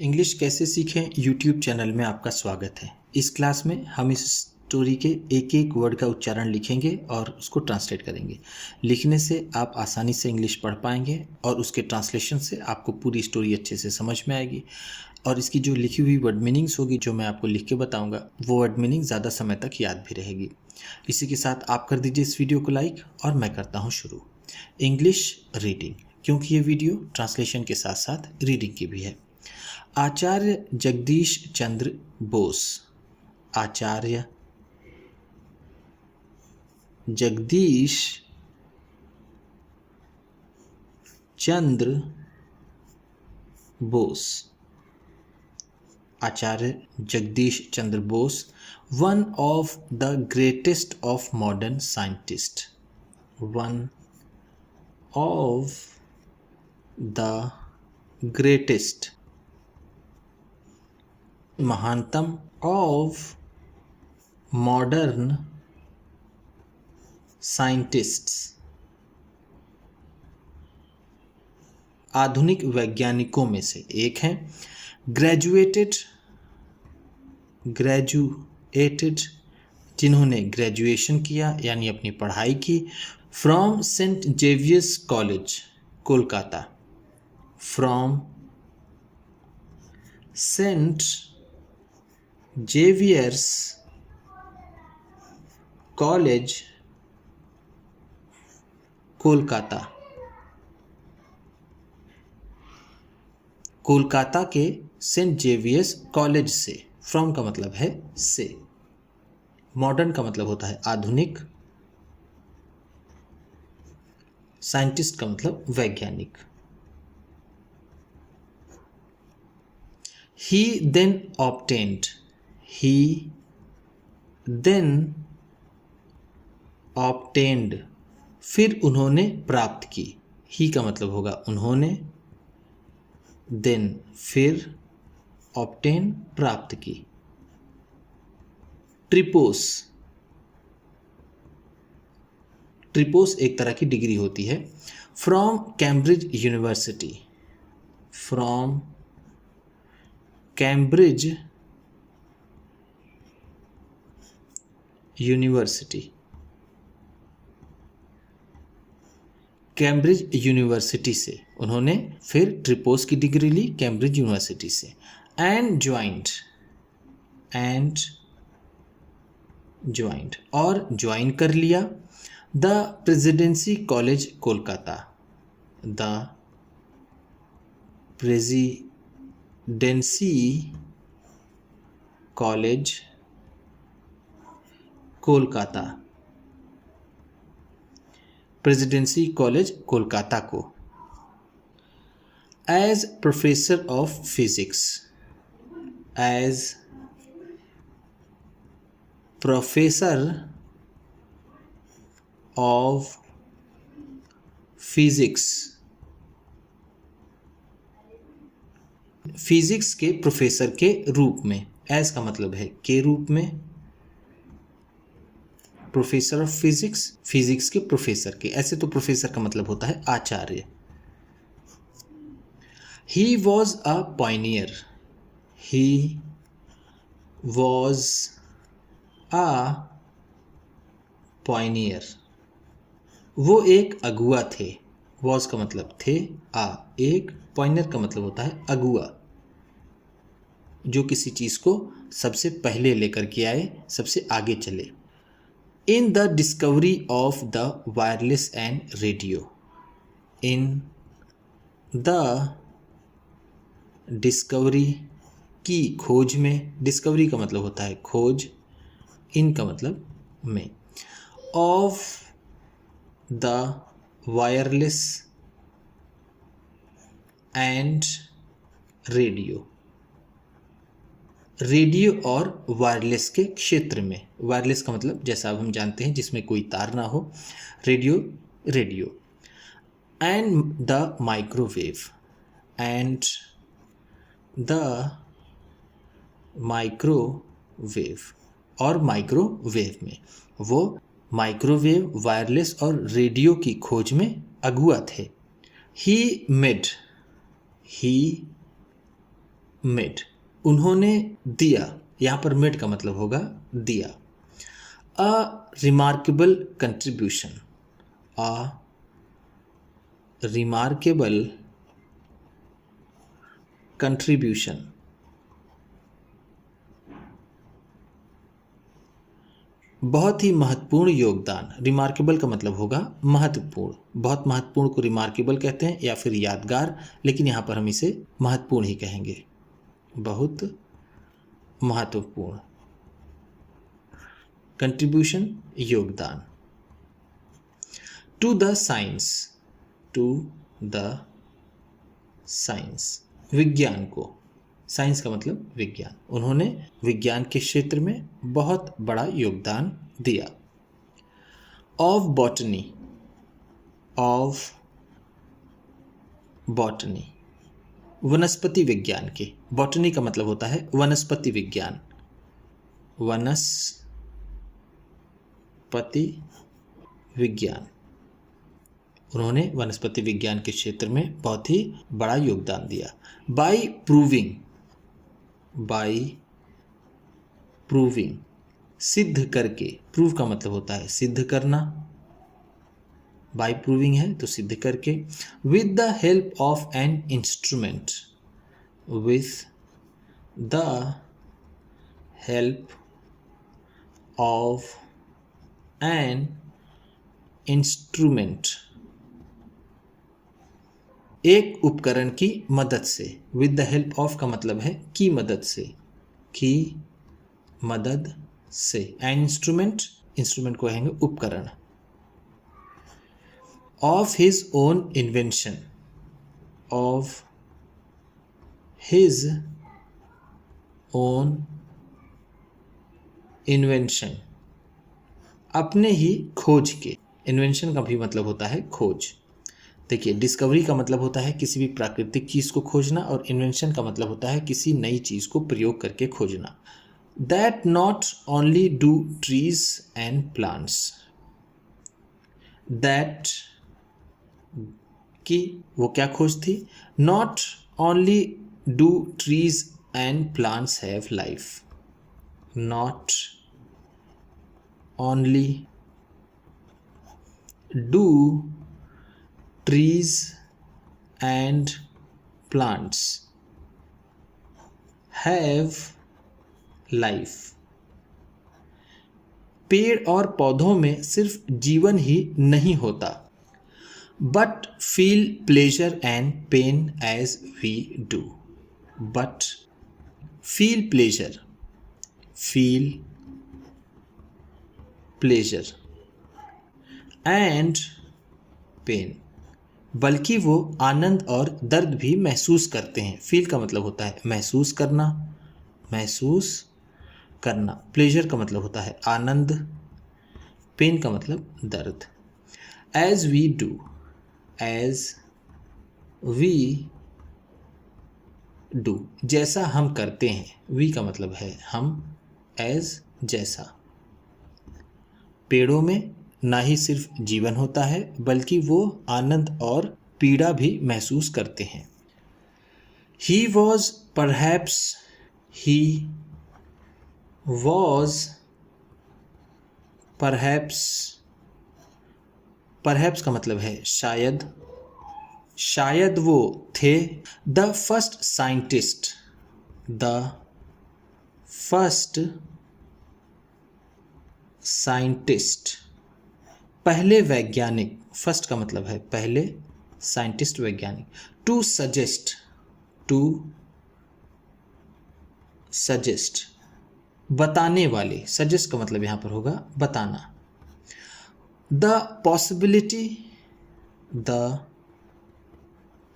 English कैसे सीखें YouTube channel में आपका स्वागत है। इस क्लास में हम इस स्टोरी के एक एक वर्ड का उच्चारण लिखेंगे और उसको ट्रांसलेट करेंगे। लिखने से आप आसानी से इंग्लिश पढ़ पाएंगे और उसके ट्रांसलेशन से आपको पूरी स्टोरी अच्छे से समझ में आएगी। और इसकी जो लिखी हुई वर्ड मीनिंग्स होगी, जो मैं आपको लिख के बताऊँगा, वो वर्ड मीनिंग ज़्यादा समय तक याद भी रहेगी। इसी के साथ आप कर दीजिए इस वीडियो को लाइक और मैं करता हूँ शुरू। इंग्लिश रीडिंग, क्योंकि ये वीडियो ट्रांसलेशन के साथ साथ रीडिंग की भी है। Acharya Jagdish Chandra Bose. Acharya Jagdish Chandra Bose. Acharya Jagdish Chandra Bose, one of the greatest of modern scientist. One of the greatest, महानतम, ऑफ मॉडर्न साइंटिस्ट्स, आधुनिक वैज्ञानिकों में से एक हैं। ग्रेजुएटेड, जिन्होंने ग्रेजुएशन किया यानी अपनी पढ़ाई की। From saint Xavier's college, Kolkata. From saint Xavier's college, Kolkata. Kolkata के सेंट जेवियर्स कॉलेज से। फ्रॉम का मतलब है से। मॉडर्न का मतलब होता है आधुनिक। साइंटिस्ट का मतलब वैज्ञानिक। He then obtained, फिर उन्होंने प्राप्त की। ही का मतलब होगा उन्होंने, then फिर, obtain प्राप्त की। ट्रिपोस एक तरह की डिग्री होती है। From Cambridge University, from Cambridge University. Cambridge University से उन्होंने फिर ट्रिपोस की डिग्री ली कैम्ब्रिज यूनिवर्सिटी से। एंड ज्वाइंट और ज्वाइन कर लिया। The Presidency College Kolkata, the Presidency College Kolkata, Presidency College Kolkata को। As professor of physics, as professor of physics, physics के प्रोफेसर के रूप में। एज का मतलब है के रूप में। प्रोफेसर ऑफ फिजिक्स, फिजिक्स के प्रोफेसर के। ऐसे तो प्रोफेसर का मतलब होता है आचार्य। He was a pioneer, he was a pioneer, वो एक अगुआ थे। वॉज का मतलब थे, एक, पॉइनियर का मतलब होता है अगुआ, जो किसी चीज़ को सबसे पहले लेकर के आए, सबसे आगे चले। In the discovery of the wireless and radio, in the discovery की खोज में। डिस्कवरी का मतलब होता है खोज, इन का मतलब में। Of the wireless and radio, radio और वायरलेस के क्षेत्र में। वायरलेस का मतलब जैसा अब हम जानते हैं जिसमें कोई तार ना हो। Radio, and the microwave, and the microwave, और माइक्रोवेव में। वो माइक्रोवेव, वायरलेस और रेडियो की खोज में अगुआ थे। ही मेड, उन्होंने दिया, यहाँ पर मेड का मतलब होगा दिया। A remarkable contribution, a remarkable contribution, बहुत ही महत्वपूर्ण योगदान। रिमार्केबल का मतलब होगा महत्वपूर्ण, बहुत महत्वपूर्ण को रिमार्केबल कहते हैं या फिर यादगार, लेकिन यहाँ पर हम इसे महत्वपूर्ण ही कहेंगे, बहुत महत्वपूर्ण। कंट्रीब्यूशन योगदान। To the science, to the science विज्ञान को, साइंस का मतलब विज्ञान, उन्होंने विज्ञान के क्षेत्र में बहुत बड़ा योगदान दिया। ऑफ बॉटनी, ऑफ बॉटनी वनस्पति विज्ञान के, बॉटनी का मतलब होता है वनस्पति विज्ञान, वनस्पति विज्ञान, उन्होंने वनस्पति विज्ञान के क्षेत्र में बहुत ही बड़ा योगदान दिया। बाय प्रूविंग, बाय प्रूविंग सिद्ध करके, प्रूव का मतलब होता है सिद्ध करना, बाय प्रूविंग है तो सिद्ध करके। With the help of an instrument, with the help of an instrument, एक उपकरण की मदद से। विद द हेल्प ऑफ का मतलब है की मदद से, की मदद से। एन इंस्ट्रूमेंट, इंस्ट्रूमेंट को कहेंगे उपकरण। Of his own invention, of his own invention, अपने ही खोज के। इन्वेंशन का भी मतलब होता है खोज। देखिए, डिस्कवरी का मतलब होता है किसी भी प्राकृतिक चीज़ को खोजना, और इन्वेंशन का मतलब होता है किसी नई चीज़ को प्रयोग करके खोजना। That not only do trees and plants, that की वो क्या खोज थी, not only do trees and plants have life, not only do trees and plants have life, पेड़ और पौधों में सिर्फ जीवन ही नहीं होता, but feel pleasure and pain as we do, but feel pleasure, feel pleasure and pain, बल्कि वो आनंद और दर्द भी महसूस करते हैं। फील का मतलब होता है महसूस करना, महसूस करना। प्लेजर का मतलब होता है आनंद, पेन का मतलब दर्द। As we do, as we do, जैसा हम करते हैं। वी का मतलब है हम, एज जैसा। पेड़ों में ना ही सिर्फ जीवन होता है, बल्कि वो आनंद और पीड़ा भी महसूस करते हैं। He was perhaps, he was perhaps, perhaps का मतलब है शायद, शायद वो थे। The first scientist, the first scientist, पहले वैज्ञानिक। फर्स्ट का मतलब है पहले, साइंटिस्ट वैज्ञानिक। टू सजेस्ट, टू सजेस्ट, बताने वाले। सजेस्ट का मतलब यहाँ पर होगा बताना। द पॉसिबिलिटी, द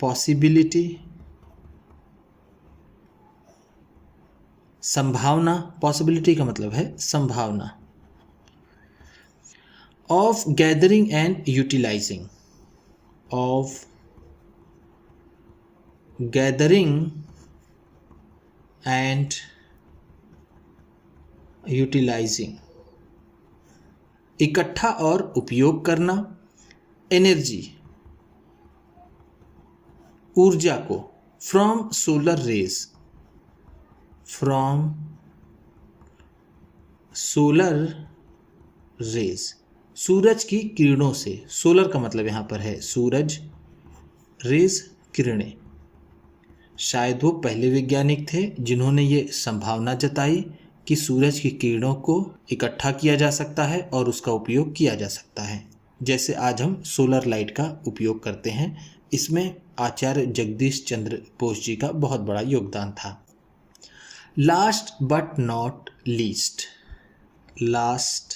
पॉसिबिलिटी, संभावना। पॉसिबिलिटी का मतलब है संभावना। Of gathering and utilising, of gathering and utilising, इकट्ठा और उपयोग करना। एनर्जी, ऊर्जा को। From solar rays, from solar rays, सूरज की किरणों से। सोलर का मतलब यहाँ पर है सूरज, रेज किरणें। शायद वो पहले वैज्ञानिक थे जिन्होंने ये संभावना जताई कि सूरज की किरणों को इकट्ठा किया जा सकता है और उसका उपयोग किया जा सकता है, जैसे आज हम सोलर लाइट का उपयोग करते हैं। इसमें आचार्य जगदीश चंद्र बोस जी का बहुत बड़ा योगदान था। Last but not least, last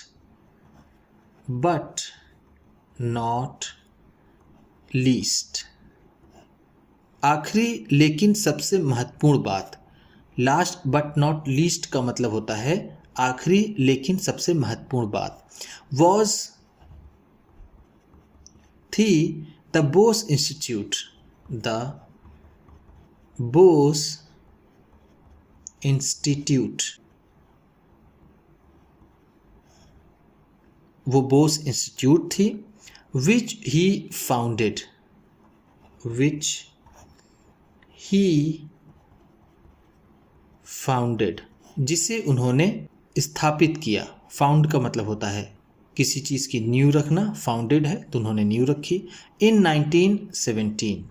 but not least, आखिरी लेकिन सबसे महत्वपूर्ण बात। लास्ट बट नॉट लीस्ट का मतलब होता है आखिरी लेकिन सबसे महत्वपूर्ण बात। वॉज थी the Bose institute, the Bose institute, वो बोस इंस्टीट्यूट थी। विच ही फाउंडेड, विच ही फाउंडेड, जिसे उन्होंने स्थापित किया। फाउंड का मतलब होता है किसी चीज़ की नींव रखना, फाउंडेड है तो उन्होंने नींव रखी। इन 1917,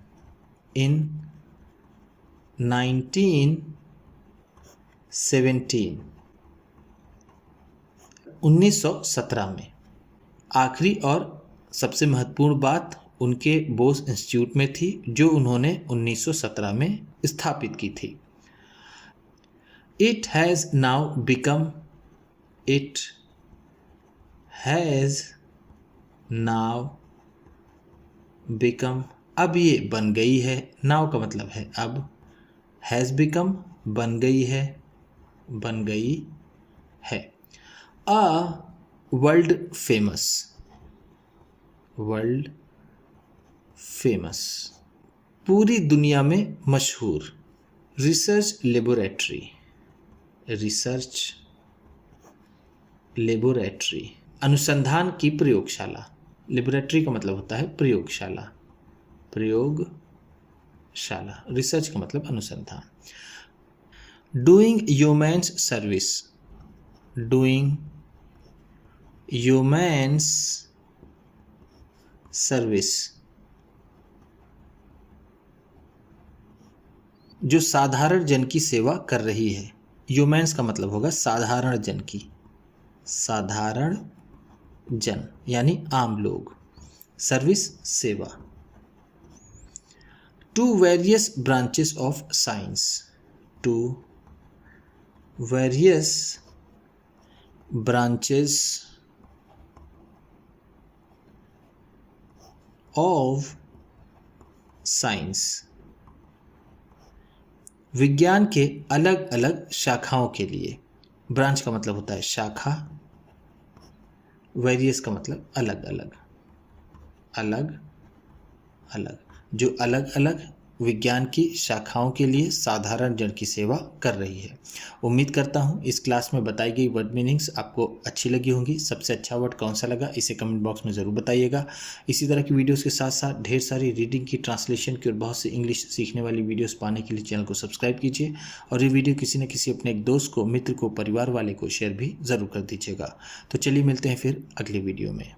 इन 1917 में। आखिरी और सबसे महत्वपूर्ण बात उनके बोस इंस्टीट्यूट में थी जो उन्होंने 1917 में स्थापित की थी। It has now become, it has now become, अब ये बन गई है। now का मतलब है अब, has become बन गई है, बन गई है। A world famous, world famous, पूरी दुनिया में मशहूर। रिसर्च लेबोरेटरी, रिसर्च लेबोरेटरी, अनुसंधान की प्रयोगशाला। लेबोरेटरी का मतलब होता है प्रयोगशाला, प्रयोगशाला। रिसर्च का मतलब अनुसंधान। Doing humans service, doing humans service, जो साधारण जन की सेवा कर रही है। ह्यूमन्स का मतलब होगा साधारण जन की, साधारण जन यानी आम लोग, सर्विस सेवा। To various branches of science, to various branches of science, विज्ञान के अलग अलग शाखाओं के लिए। ब्रांच का मतलब होता है शाखा, वेरियस का मतलब अलग अलग, अलग अलग, जो अलग अलग विज्ञान की शाखाओं के लिए साधारण जन की सेवा कर रही है। उम्मीद करता हूँ इस क्लास में बताई गई वर्ड मीनिंग्स आपको अच्छी लगी होंगी। सबसे अच्छा वर्ड कौन सा लगा इसे कमेंट बॉक्स में ज़रूर बताइएगा। इसी तरह की वीडियोस के साथ साथ ढेर सारी रीडिंग की, ट्रांसलेशन की और बहुत सी इंग्लिश सीखने वाली वीडियोस पाने के लिए चैनल को सब्सक्राइब कीजिए और ये वीडियो किसी न किसी अपने एक दोस्त को, मित्र को, परिवार वाले को शेयर भी ज़रूर कर दीजिएगा। तो चलिए मिलते हैं फिर अगले वीडियो में।